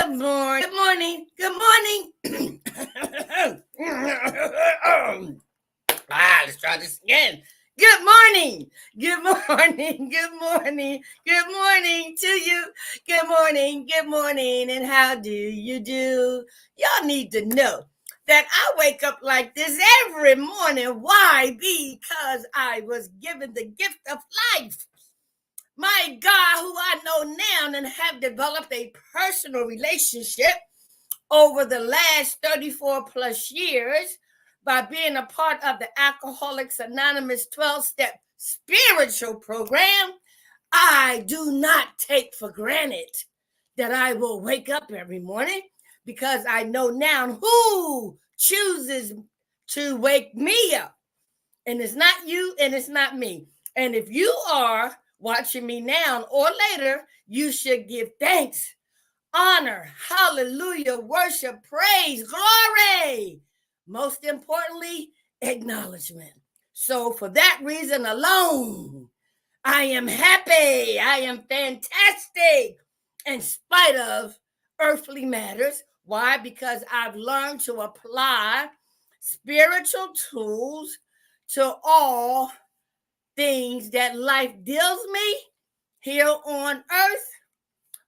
Good morning. Good morning. Let's try this again. Good morning. Good morning. Good morning. Good morning to you. Good morning. Good morning. And how do you do? Y'all need to know that I wake up like this every morning. Why? Because I was given the gift of life. My God, who I know now and have developed a personal relationship over the last 34 plus years by being a part of the Alcoholics Anonymous 12-step spiritual program, I do not take for granted that I will wake up every morning, because I know now who chooses to wake me up. And it's not you and it's not me. And if you are watching me now or later, you should give thanks, honor, hallelujah, worship, praise, glory. Most importantly, acknowledgement. So for that reason alone, I am happy. I am fantastic in spite of earthly matters. Why? Because I've learned to apply spiritual tools to all things that life deals me here on earth.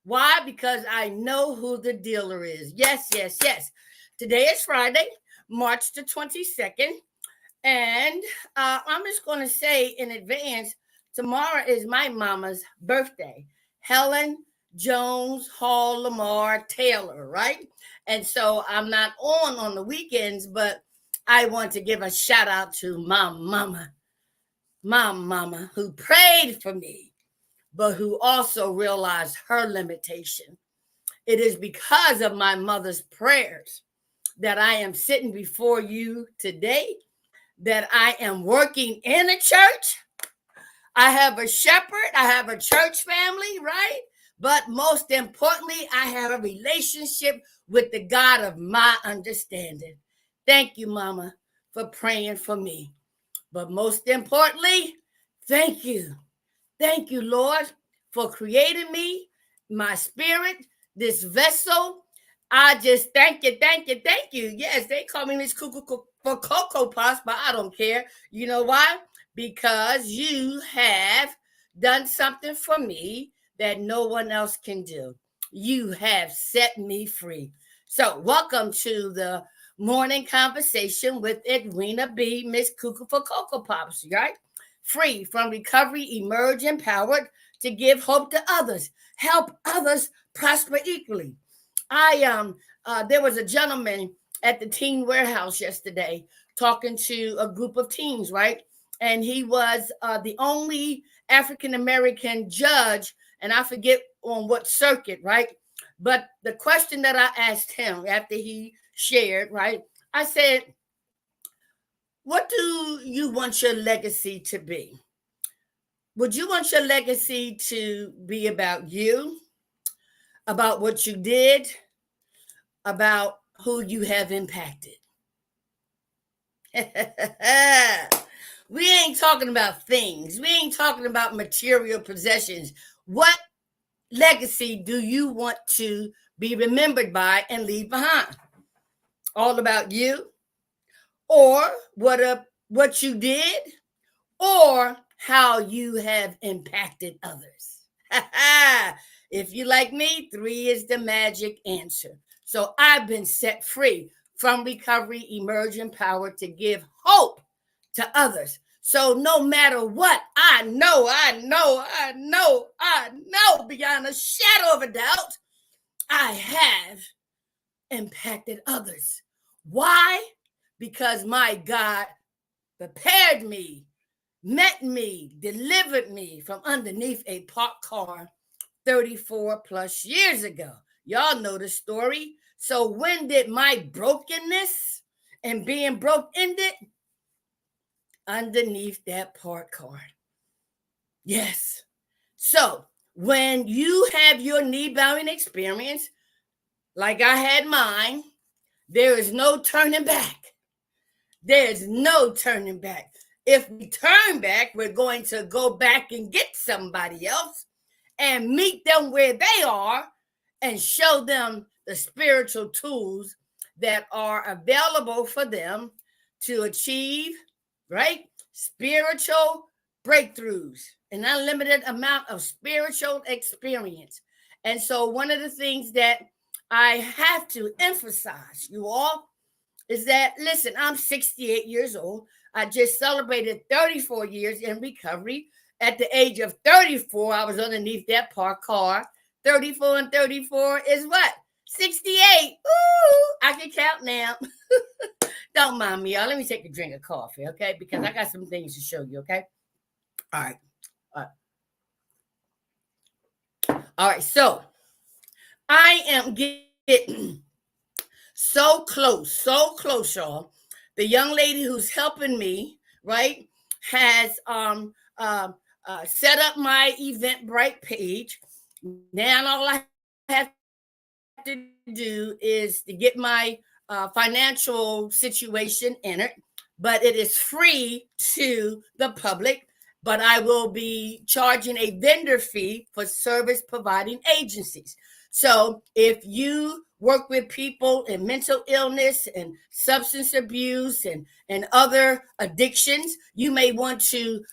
Why? Because I know who the dealer is. Yes. Today is Friday, March the 22nd. And I'm just going to say in advance, tomorrow is my mama's birthday, Helen Jones Hall Lamar Taylor, right? And so I'm not on the weekends, but I want to give a shout out to my mama who prayed for me, but who also realized her limitation. It is because of my mother's prayers that I am sitting before you today, that I am working in a church. I have a shepherd, I have a church family, right? But most importantly, I have a relationship with the God of my understanding. Thank you, Mama, for praying for me. But most importantly, thank you. Thank you, Lord, for creating me, my spirit, this vessel. I just thank you. Yes, they call me Miss Cuckoo for Cocoa Pops, but I don't care. You know why? Because you have done something for me that no one else can do. You have set me free. So welcome to the morning conversation with Edwina B, Miss Cuckoo for Cocoa Pops, right? Free from recovery, emerge empowered to give hope to others, help others prosper equally. There was a gentleman at the teen warehouse yesterday talking to a group of teens, right? And he was the only African-American judge, and I forget on what circuit, right? But the question that I asked him after he shared, right? I said, what do you want your legacy to be? Would you want your legacy to be about you, about what you did, about who you have impacted? We ain't talking about things. We ain't talking about material possessions. What legacy do you want to be remembered by and leave behind? All about you, or what you did, or how you have impacted others? If you like me, 3 is the magic answer. So I've been set free from recovery, emerge empowered to give hope to others. So no matter what, I know beyond a shadow of a doubt, I have impacted others. Why? Because my God prepared me, met me, delivered me from underneath a parked car 34 plus years ago. Y'all know the story. So when did my brokenness and being broke ended? Underneath that parked car. Yes. So when you have your knee-bowing experience, like I had mine, there is no turning back. There's no turning back. If we turn back, we're going to go back and get somebody else and meet them where they are and show them the spiritual tools that are available for them to achieve, right? Spiritual breakthroughs, an unlimited amount of spiritual experience. And so, one of the things that I have to emphasize, you all, is that listen, I'm 68 years old. I just celebrated 34 years in recovery. At the age of 34, I was underneath that parked car. 34 and 34 is what? 68. Ooh, I can count now. Don't mind me, y'all. Let me take a drink of coffee, okay? Because I got some things to show you, okay? All right. All right. All right. So I am getting so close, y'all. The young lady who's helping me, right, has set up my Eventbrite page. Now all I have to do is to get my financial situation entered, but it is free to the public. But I will be charging a vendor fee for service providing agencies. So if you work with people in mental illness and substance abuse and other addictions, you may want to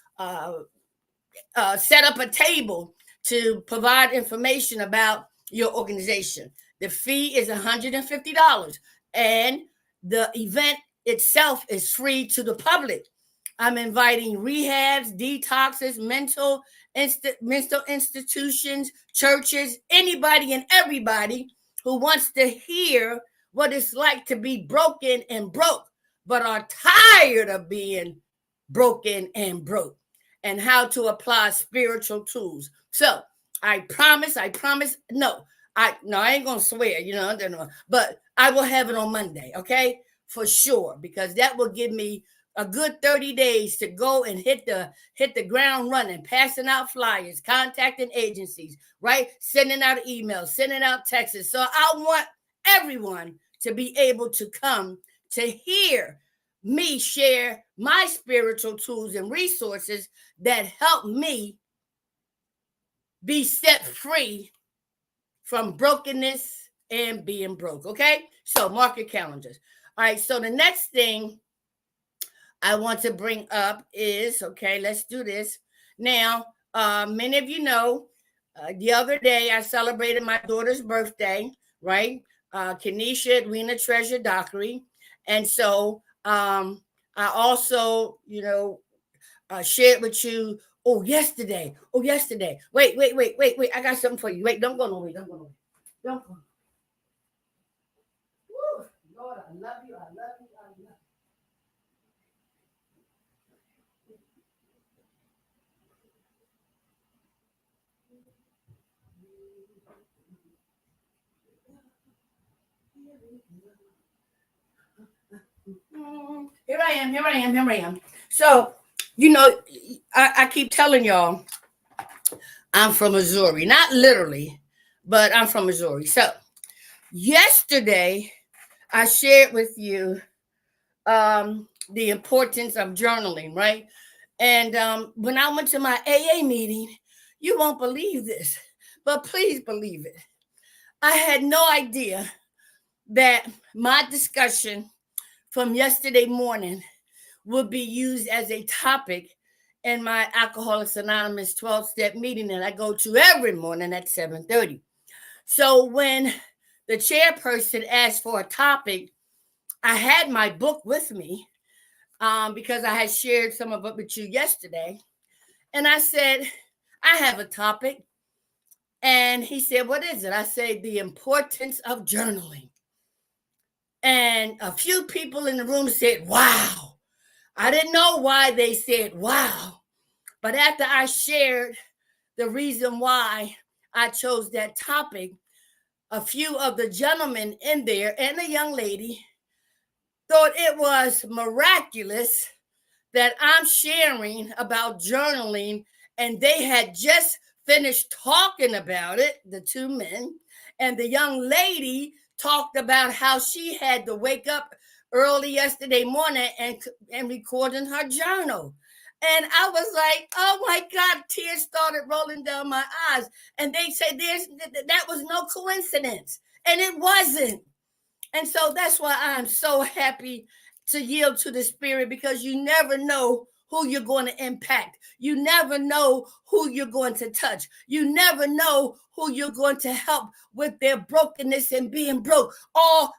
set up a table to provide information about your organization. The fee is $150, and the event itself is free to the public. I'm inviting rehabs, detoxes, mental institutions, churches, anybody and everybody who wants to hear what it's like to be broken and broke, but are tired of being broken and broke, and how to apply spiritual tools. So I promise, no, I ain't gonna swear, but I will have it on Monday, okay? For sure, because that will give me a good 30 days to go and hit the ground running, passing out flyers, contacting agencies, right? Sending out emails, sending out texts. So I want everyone to be able to come to hear me share my spiritual tools and resources that help me be set free from brokenness and being broke. Okay, so mark your calendars. All right, so the next thing I want to bring up is, okay, let's do this now. Many of you know, the other day I celebrated my daughter's birthday, right? Kenesha Edwina Treasure Dockery. And so I also, shared with you. Oh, yesterday. Wait. I got something for you. Wait, don't go nowhere. Don't go. Woo, Lord, I love you. Here I am. So, I keep telling y'all I'm from Missouri. Not literally, but I'm from Missouri. So, yesterday I shared with you the importance of journaling, right? And when I went to my AA meeting, you won't believe this, but please believe it. I had no idea that my discussion from yesterday morning would be used as a topic in my Alcoholics Anonymous 12-step meeting that I go to every morning at 7:30. So when the chairperson asked for a topic, I had my book with me because I had shared some of it with you yesterday. And I said, I have a topic. And he said, what is it? I said, the importance of journaling. And a few people in the room said, wow. I didn't know why they said, wow. But after I shared the reason why I chose that topic, a few of the gentlemen in there and a young lady thought it was miraculous that I'm sharing about journaling, and they had just finished talking about it, the two men, and the young lady talked about how she had to wake up early yesterday morning and record in her journal. And I was like, oh my God, tears started rolling down my eyes. And they said that was no coincidence. And it wasn't. And so that's why I'm so happy to yield to the Spirit, because you never know who you're going to impact. You never know who you're going to touch. You never know who you're going to help with their brokenness and being broke. All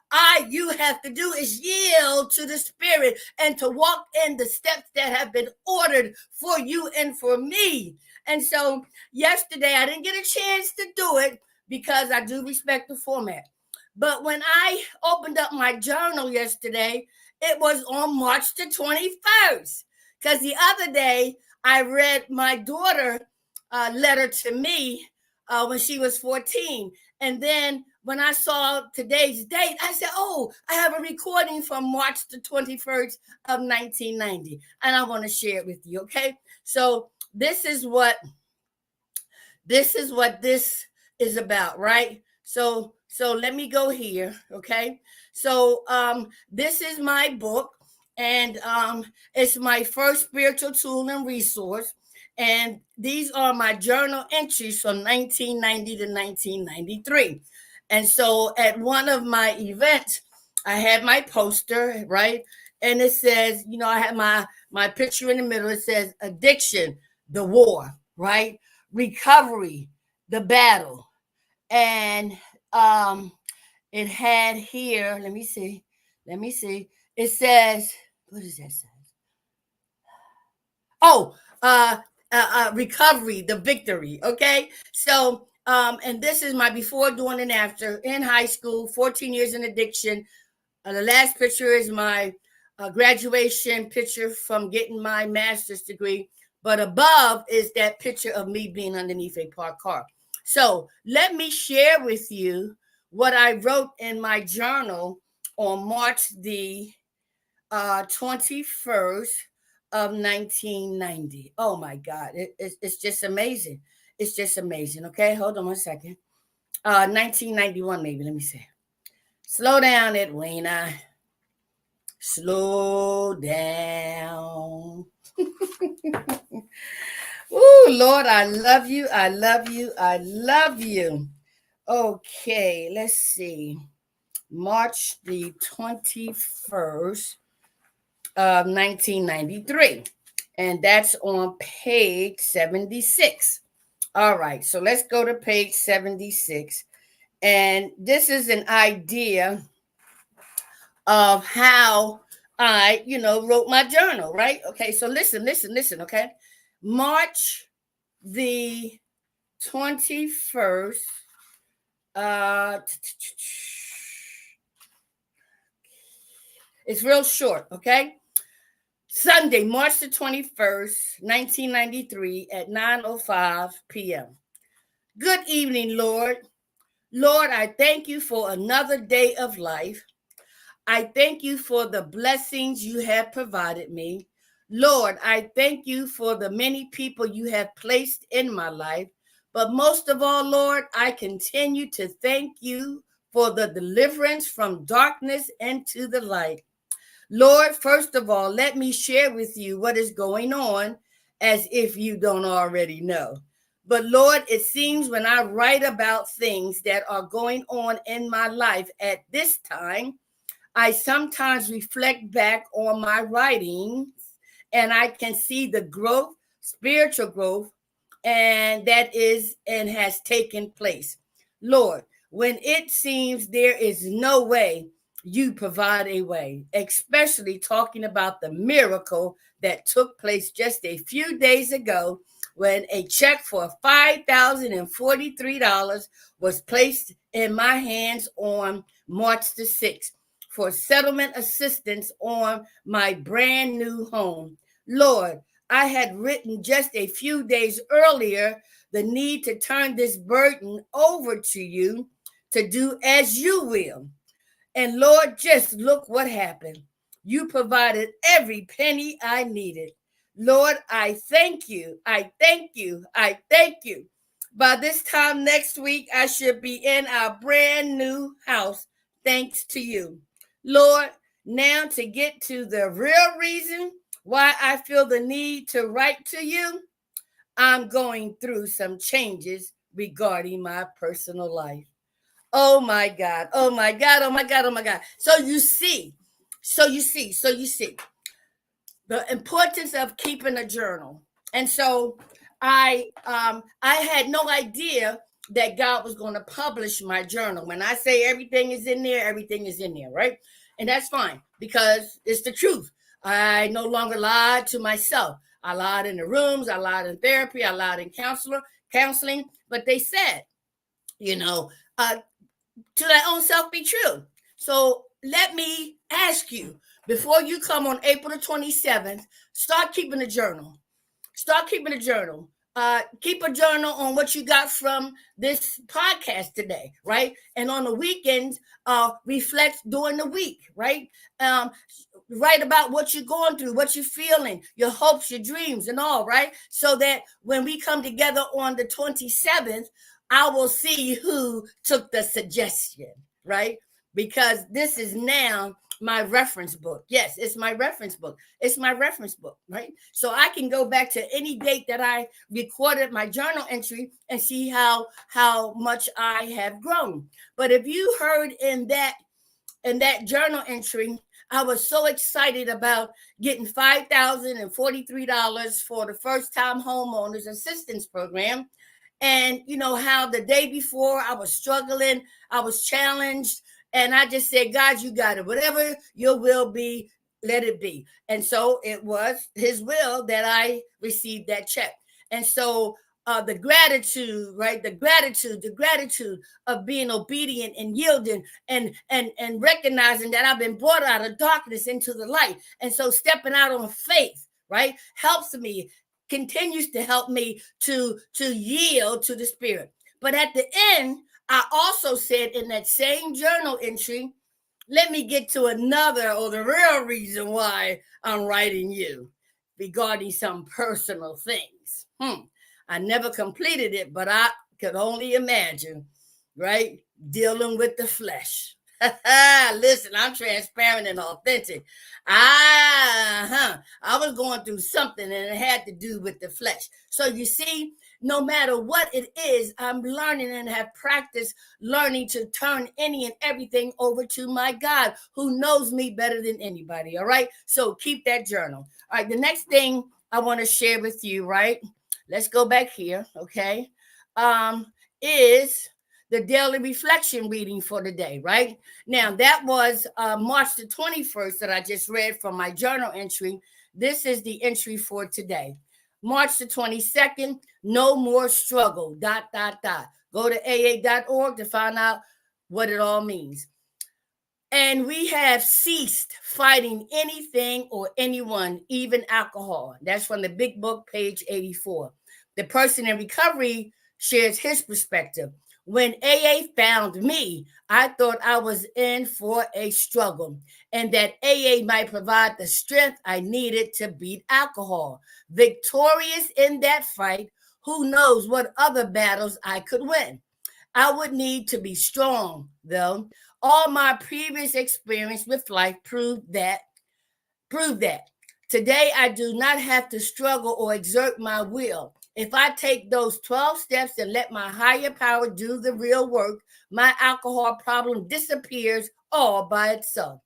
you have to do is yield to the Spirit and to walk in the steps that have been ordered for you and for me. And so yesterday I didn't get a chance to do it because I do respect the format. But when I opened up my journal yesterday, it was on March the 21st. Because the other day, I read my daughter letter to me when she was 14. And then when I saw today's date, I said, oh, I have a recording from March the 21st of 1990. And I want to share it with you, okay? So this is what this is about, right? So let me go here, okay? So this is my book, and it's my first spiritual tool and resource. And these are my journal entries from 1990 to 1993. And so at one of my events, I had my poster, right? And it says, I have my picture in the middle. It says addiction, the war, right? Recovery, the battle. And it had here, let me see. It says, what does that say? Oh, recovery, the victory. Okay. So, and this is my before, during, and after in high school, 14 years in addiction. The last picture is my graduation picture from getting my master's degree. But above is that picture of me being underneath a parked car. So let me share with you what I wrote in my journal on March the 21st of 1990. Oh my God, it's just amazing. It's just amazing. Okay, hold on one second. 1991, maybe. Let me see. Slow down, Edwina. Slow down. Ooh, Lord, I love you. I love you. I love you. Okay, let's see. March the 21st of 1993. And that's on page 76. All right, so let's go to page 76. And this is an idea of how I, wrote my journal, right? Okay, so listen, okay? March the 21st, it's real short, okay? Sunday, March the 21st, 1993 at 9:05 p.m. Good evening, Lord. Lord, I thank you for another day of life. I thank you for the blessings you have provided me. Lord, I thank you for the many people you have placed in my life. But most of all, Lord, I continue to thank you for the deliverance from darkness into the light. Lord, first of all, let me share with you what is going on, as if you don't already know. But Lord, it seems when I write about things that are going on in my life at this time, I sometimes reflect back on my writings and I can see the growth, spiritual growth, and that is and has taken place. Lord, when it seems there is no way, you provide a way, especially talking about the miracle that took place just a few days ago when a check for $5,043 was placed in my hands on March the 6th for settlement assistance on my brand new home. Lord, I had written just a few days earlier the need to turn this burden over to you to do as you will. And Lord, just look what happened. You provided every penny I needed. Lord, I thank you. I thank you. I thank you. By this time next week, I should be in our brand new house, thanks to you. Lord, now to get to the real reason why I feel the need to write to you, I'm going through some changes regarding my personal life. Oh my God. Oh my God. Oh my God. Oh my God. So you see the importance of keeping a journal. And so I had no idea that God was going to publish my journal. When I say everything is in there, everything is in there, right? And that's fine because it's the truth. I no longer lied to myself. I lied in the rooms, I lied in therapy, I lied in counseling, but they said, you know, to thy own self be true. So let me ask you, before you come on April the 27th, start keeping a journal. Start keeping a journal. Keep a journal on what you got from this podcast today, right? And on the weekends, reflect during the week, right? Um, write about what you're going through, what you're feeling, your hopes, your dreams, and all, right? So that when we come together on the 27th, I will see who took the suggestion, right? Because this is now my reference book. Yes, it's my reference book. It's my reference book, right? So I can go back to any date that I recorded my journal entry and see how much I have grown. But if you heard in that journal entry, I was so excited about getting $5,043 for the first time homeowners assistance program. And you know how the day before I was struggling, I was challenged, and I just said, God, you got it. Whatever your will be, let it be. And so it was his will that I received that check. And so the gratitude, right? The gratitude of being obedient and yielding and recognizing that I've been brought out of darkness into the light. And so stepping out on faith, right, helps me, continues to help me to yield to the spirit. But at the end, I also said in that same journal entry, let me get to another or the real reason why I'm writing you regarding some personal things. I never completed it, but I could only imagine, right? Dealing with the flesh. Listen, I'm transparent and authentic. I was going through something and it had to do with the flesh. So you see, no matter what it is, I'm learning and have practiced learning to turn any and everything over to my God, who knows me better than anybody. All right. So keep that journal. All right. The next thing I want to share with you, right? Let's go back here. Okay. Is the daily reflection reading for the day, right? Now, that was March the 21st that I just read from my journal entry. This is the entry for today. March the 22nd, no more struggle, dot, dot, dot. Go to aa.org to find out what it all means. And we have ceased fighting anything or anyone, even alcohol. That's from the big book, page 84. The person in recovery shares his perspective. When AA found me, I thought I was in for a struggle and that AA might provide the strength I needed to beat alcohol. Victorious in that fight, who knows what other battles I could win. I would need to be strong, though. All my previous experience with life proved that. Today, I do not have to struggle or exert my will. If I take those 12 steps and let my higher power do the real work, my alcohol problem disappears all by itself.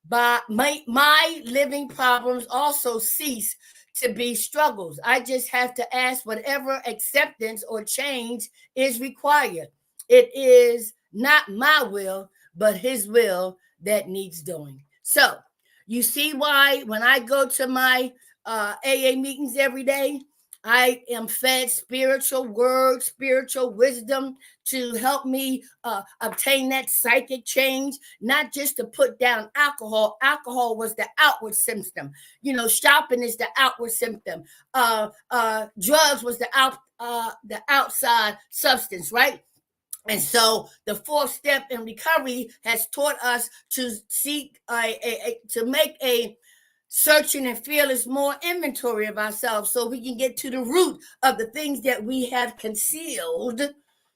But my living problems also cease to be struggles. I just have to ask whatever acceptance or change is required. It is not my will, but his will that needs doing. So you see why when I go to my AA meetings every day, I am fed spiritual words, spiritual wisdom to help me obtain that psychic change, not just to put down alcohol. Alcohol was the outward symptom. You know, shopping is the outward symptom. Drugs was the outside substance, right? And so the fourth step in recovery has taught us to seek to make a searching and fearless more inventory of ourselves so we can get to the root of the things that we have concealed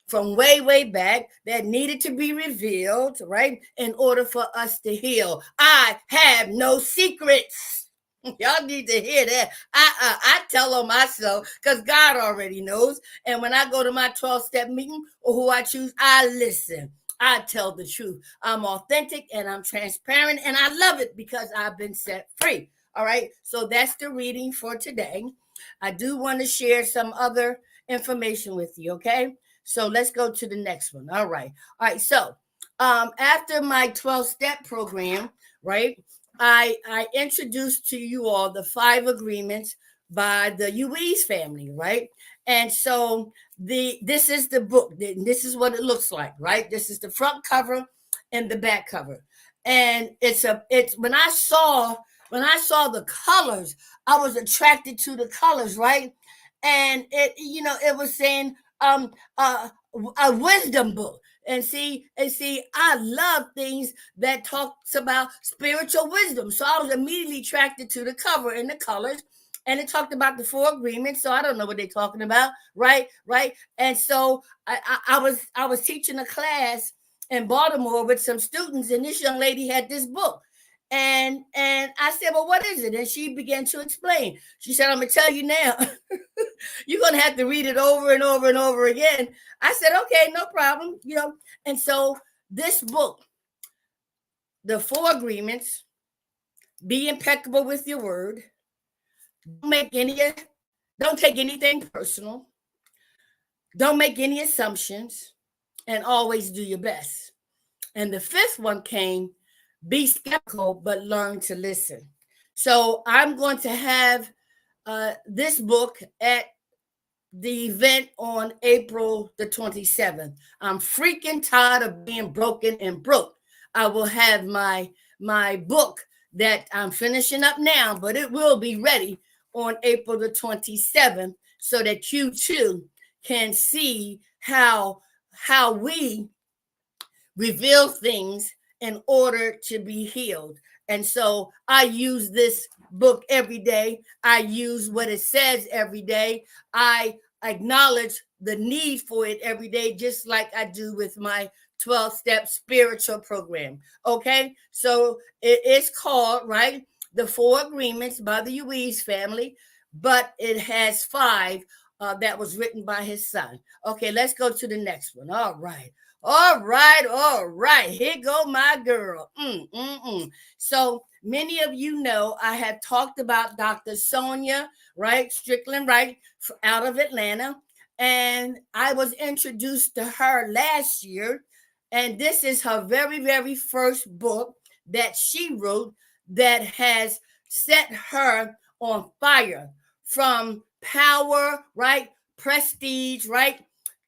from way back that needed to be revealed, right? In order for us to heal. I have no secrets. Y'all need to hear that. I tell on myself because God already knows. And when I go to my 12-step meeting or who I choose, I listen. I tell the truth. I'm authentic and I'm transparent, and I love it because I've been set free. All right. So that's the reading for today. I do want to share some other information with you. Okay. So let's go to the next one. All right. All right. So after my 12-step program, right, I introduced to you all the 5 agreements by the Uiz family, right? And so this is the book. This is what it looks like, right? This is the front cover and the back cover. And it's when I saw the colors, I was attracted to the colors, right? And it was saying a wisdom book. And see, I love things that talks about spiritual wisdom. So I was immediately attracted to the cover and the colors. And it talked about the 4 agreements. So I don't know what they're talking about, right? Right. And so I was teaching a class in Baltimore with some students, and this young lady had this book. And I said, well, what is it? And she began to explain. She said, I'm gonna tell you now. You're gonna have to read it over and over and over again. I said, okay, no problem. And so this book, the 4 agreements, be impeccable with your word. Don't make any don't take anything personal. Don't make any assumptions, and always do your best. And the 5th one came, be skeptical, but learn to listen. So I'm going to have this book at the event on April the 27th. I'm freaking tired of being broken and broke. I will have my book that I'm finishing up now, but it will be ready on April the 27th so that you too can see how we reveal things in order to be healed. And so I use this book every day. I use what it says every day. I acknowledge the need for it every day, just like I do with my 12-step spiritual program. Okay. So it is called, right, the 4 agreements by the Uiz family, but it has 5 that was written by his son. Okay. Let's go to the next one. All right. All right, all right. Here go my girl. So many of you know I have talked about Dr. Sonia, right, Strickland, right, out of Atlanta, and I was introduced to her last year, and this is her very, very first book that she wrote that has set her on fire from power, right, prestige, right,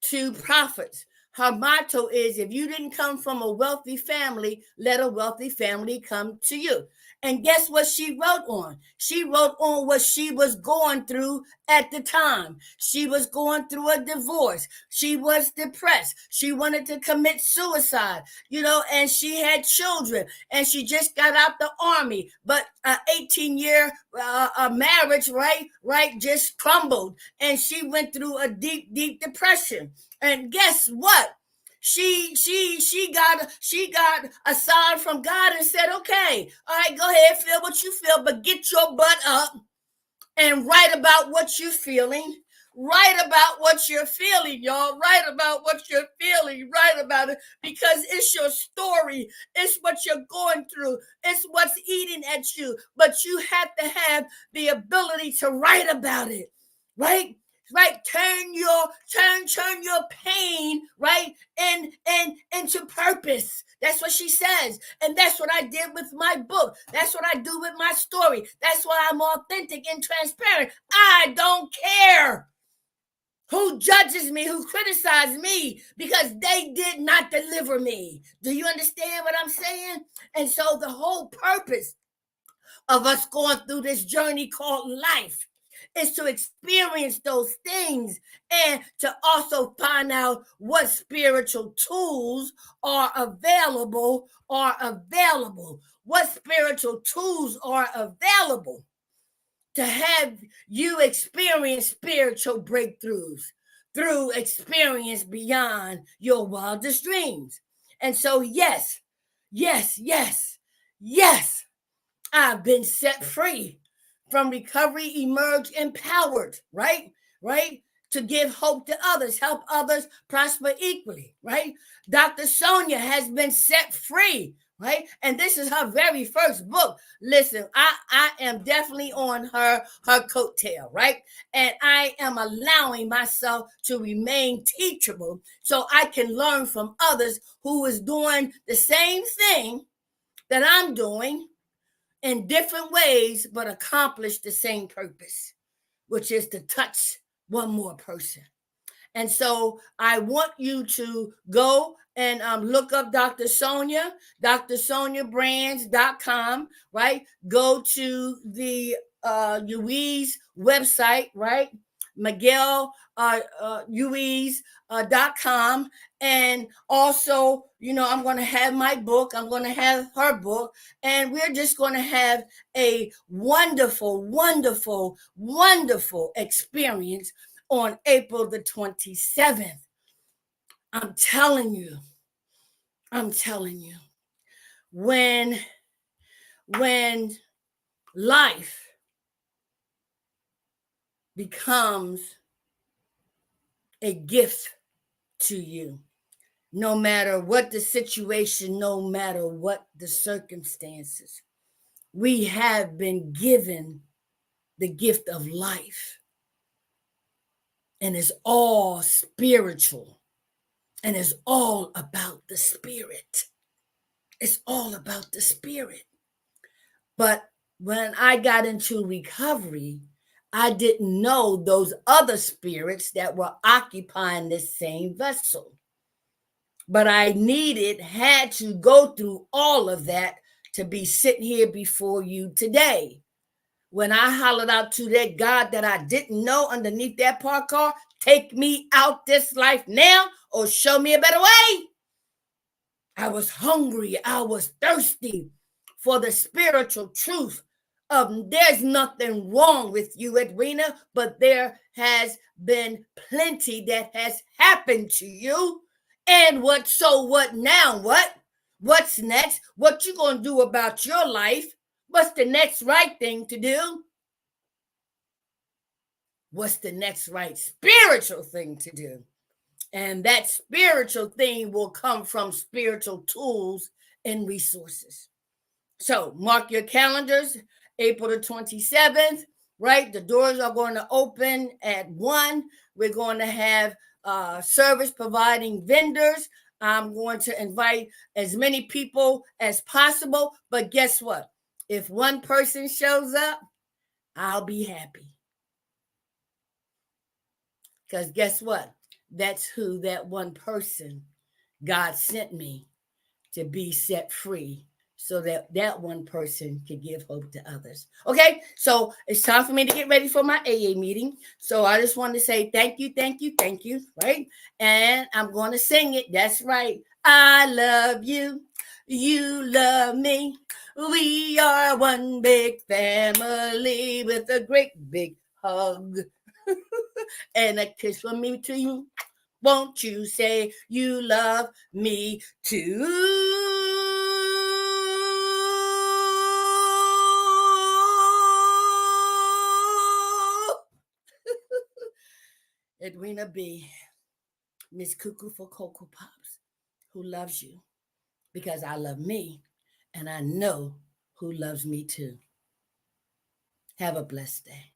to profits. Her motto is, if you didn't come from a wealthy family, let a wealthy family come to you. And guess what she wrote on? She wrote on what she was going through at the time. She was going through a divorce. She was depressed. She wanted to commit suicide, and she had children, and she just got out the army. But an 18-year marriage, right, just crumbled. And she went through a deep, deep depression. And guess what? She got a sign from God and said, okay, all right, go ahead, feel what you feel, but get your butt up and write about what you're feeling. Write about what you're feeling, y'all. Write about what you're feeling. Write about it, because it's your story. It's what you're going through. It's what's eating at you. But you have to have the ability to write about it, right? Right, turn your pain, right, and into purpose. That's what she says, and that's what I did with my book. That's what I do with my story. That's why I'm authentic and transparent. I don't care who judges me, who criticizes me, because they did not deliver me. Do you understand what I'm saying? And so the whole purpose of us going through this journey called life is to experience those things and to also find out what spiritual tools are available. What spiritual tools are available to have you experience spiritual breakthroughs through experience beyond your wildest dreams. And so, yes, I've been set free from recovery, emerge empowered, right? to give hope to others, help others prosper equally, right? Dr. Sonia has been set free, right? And this is her very first book. Listen, I am definitely on her coattail, right? And I am allowing myself to remain teachable so I can learn from others who is doing the same thing that I'm doing in different ways, but accomplish the same purpose, which is to touch one more person. And so I want you to go and look up Dr. Sonia, drsoniabrands.com, right? Go to the Louise website, right? Miguel Louise.com. And also, I'm going to have my book. I'm going to have her book. And we're just going to have a wonderful, wonderful, wonderful experience on April the 27th. I'm telling you, when life becomes a gift to you, no matter what the situation, no matter what the circumstances, we have been given the gift of life. And it's all spiritual. And it's all about the spirit. It's all about the spirit. But when I got into recovery, I didn't know those other spirits that were occupying this same vessel. But I had to go through all of that to be sitting here before you today. When I hollered out to that God that I didn't know underneath that parked car, take me out this life now or show me a better way. I was hungry. I was thirsty for the spiritual truth of there's nothing wrong with you, Edwina, but there has been plenty that has happened to you. And what now? What's next? What you gonna do about your life? What's the next right thing to do? What's the next right spiritual thing to do? And that spiritual thing will come from spiritual tools and resources. So mark your calendars, April the 27th, right? The doors are going to open at 1. We're going to have service providing vendors. I'm going to invite as many people as possible. But guess what? If one person shows up, I'll be happy. Because guess what? That's who that one person God sent me to be set free so that one person could give hope to others. Okay, so it's time for me to get ready for my AA meeting. So I just want to say thank you, right? And I'm going to sing it. That's right. I love you. You love me. We are one big family with a great big hug. And a kiss from me to you. Won't you say you love me too? Edwina B, Miss Cuckoo for Cocoa Pops, who loves you because I love me and I know who loves me too. Have a blessed day.